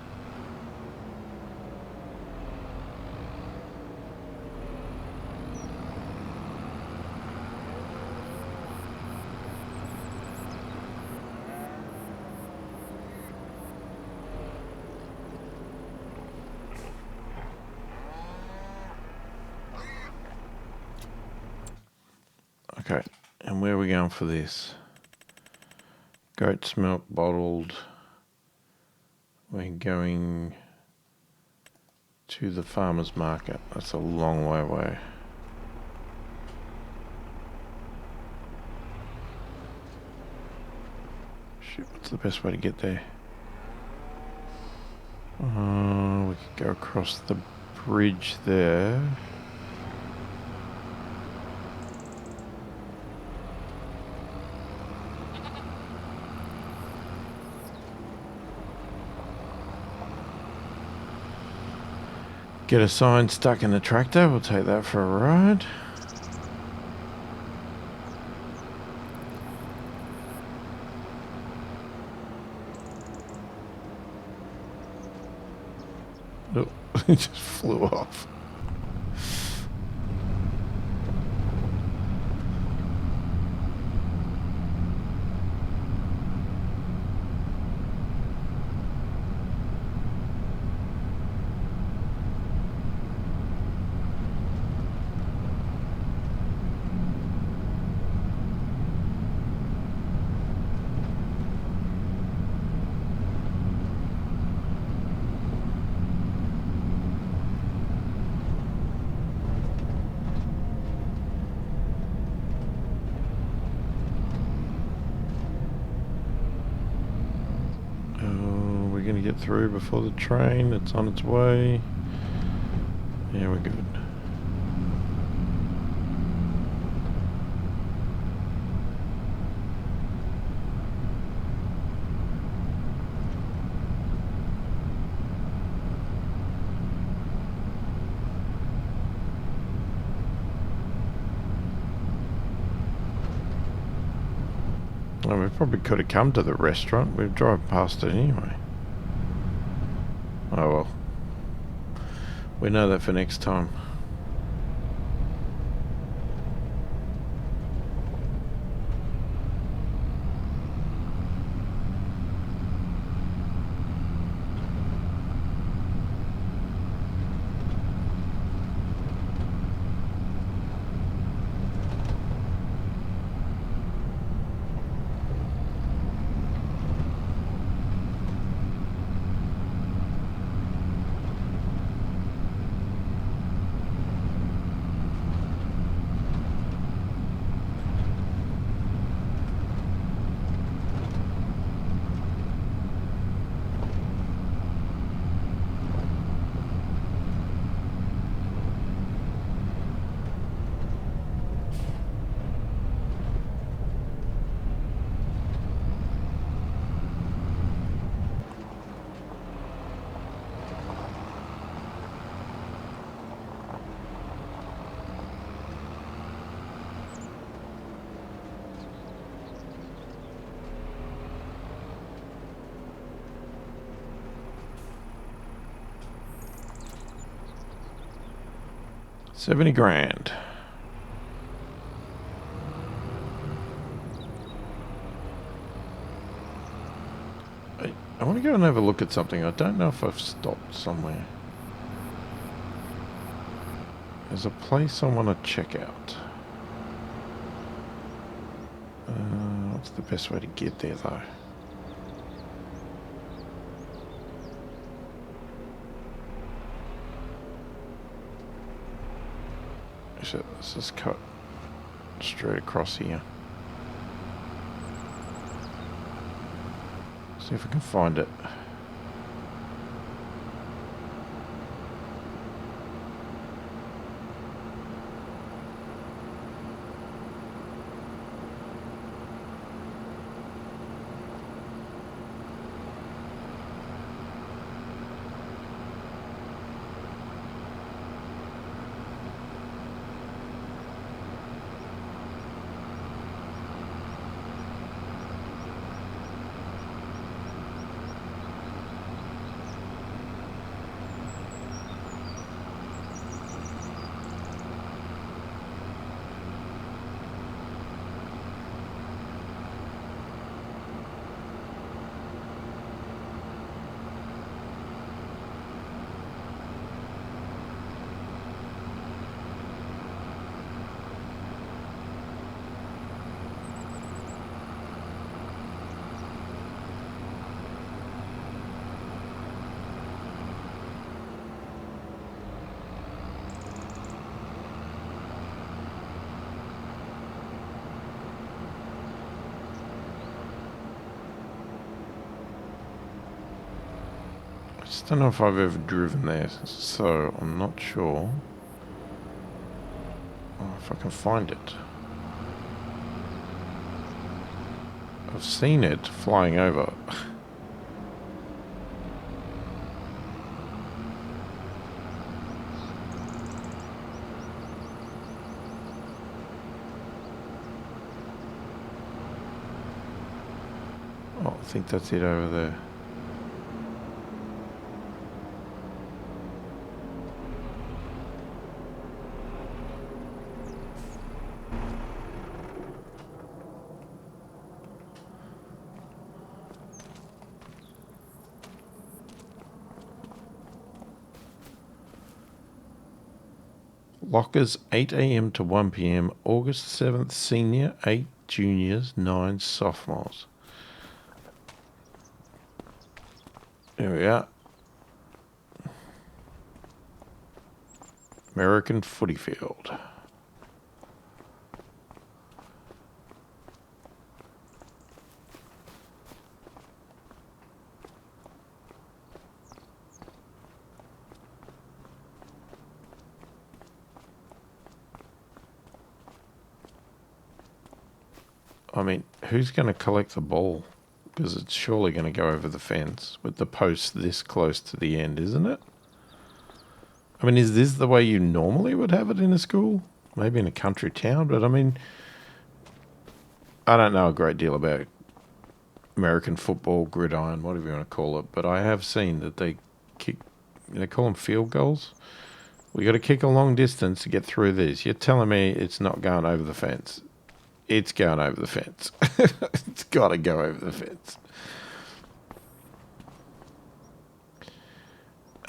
[SPEAKER 1] Okay, and where are we going for this? Goat's milk bottled. We're going to the farmer's market. That's a long way away. Shit, what's the best way to get there? We could go across the bridge there. Get a sign stuck in the tractor. We'll take that for a ride. Oh, it just flew off. Going to get through before the train. It's on its way. Yeah, we're good. Well, we probably could have come to the restaurant. We'd drive past it anyway. Oh well. We know that for next time. $70 grand. I want to go and have a look at something. I don't know if I've stopped somewhere. There's a place I want to check out. What's the best way to get there, though? Let's just cut straight across here. See if I can find it. I just don't know if I've ever driven there, so I'm not sure if I can find it. I've seen it flying over. Oh, I think that's it over there. Lockers 8 a.m. to 1 p.m. August 7th senior, 8 juniors, 9 sophomores. There we are. American footy field. I mean, who's going to collect the ball? Because it's surely going to go over the fence with the post this close to the end, isn't it? I mean, is this the way you normally would have it in a school? Maybe in a country town, but I mean, I don't know a great deal about American football, gridiron, whatever you want to call it, but I have seen that they call them field goals. We got to kick a long distance to get through these. You're telling me it's not going over the fence? It's going over the fence. It's got to go over the fence.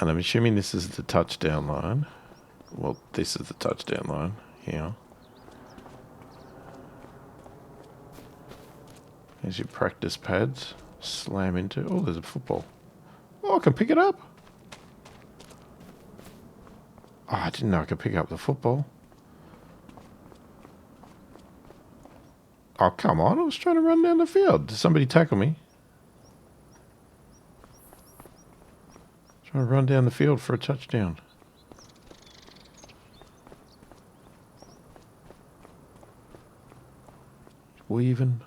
[SPEAKER 1] And I'm assuming this is the touchdown line. Well, this is the touchdown line here. There's your practice pads. Slam into. Oh, there's a football. Oh, I can pick it up. Oh, I didn't know I could pick up the football. Oh, come on. I was trying to run down the field. Did somebody tackle me? Trying to run down the field for a touchdown. Weaving.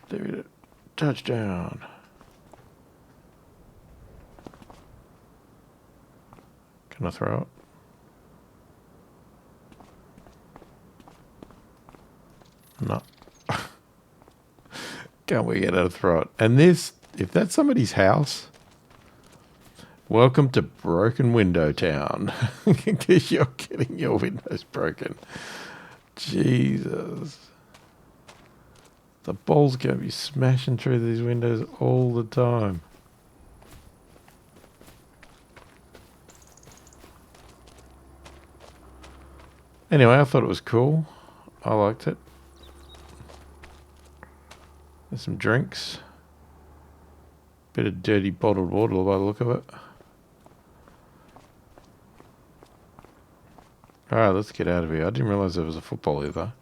[SPEAKER 1] There it is. Touchdown. Can I throw it? No. Can't we get out of throw it? And this, if that's somebody's house, welcome to Broken Window Town. Because you're getting your windows broken. Jesus. The ball's going to be smashing through these windows all the time. Anyway, I thought it was cool. I liked it. There's some drinks. Bit of dirty bottled water by the look of it. Alright, let's get out of here. I didn't realise there was a football either.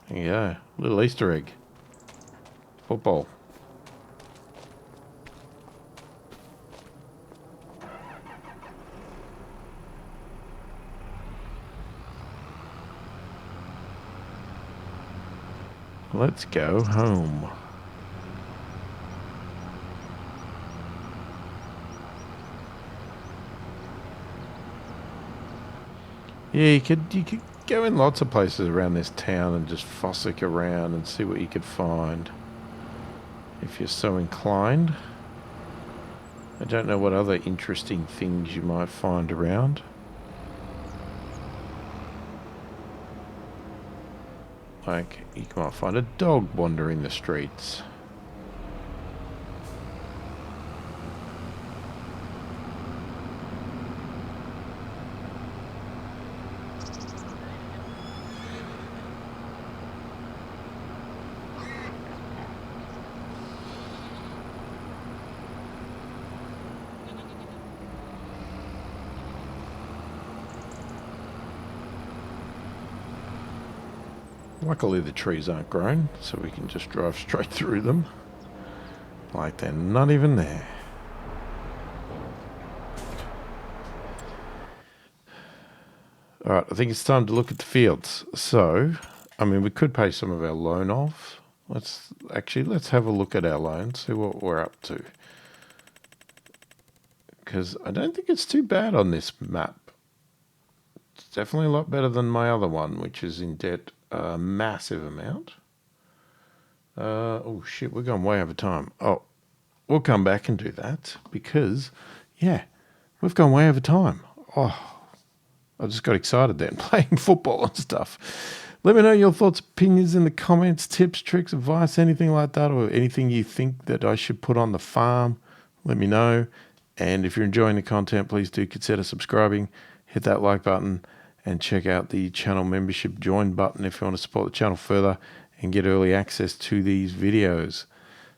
[SPEAKER 1] There you go. Little Easter egg. Football. Let's go home. Yeah, you could go in lots of places around this town and just fossick around and see what you could find. If you're so inclined. I don't know what other interesting things you might find around. Like, you might find a dog wandering the streets. Luckily the trees aren't grown, so we can just drive straight through them. Like they're not even there. Alright, I think it's time to look at the fields. So, I mean, we could pay some of our loan off. Let's have a look at our loan, see what we're up to. Because I don't think it's too bad on this map. It's definitely a lot better than my other one, which is in debt a massive amount. Oh shit, we're going way over time. Oh, we'll come back and do that because, yeah, we've gone way over time. Oh, I just got excited then playing football and stuff. Let me know your thoughts, opinions in the comments, tips, tricks, advice, anything like that, or anything you think that I should put on the farm. Let me know. And if you're enjoying the content, please do consider subscribing, hit that like button, and check out the channel membership join button if you want to support the channel further and get early access to these videos.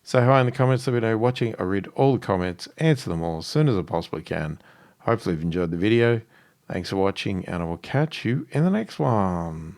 [SPEAKER 1] Say hi in the comments, let me know you're watching. I read all the comments, answer them all as soon as I possibly can. Hopefully you've enjoyed the video. Thanks for watching, and I will catch you in the next one.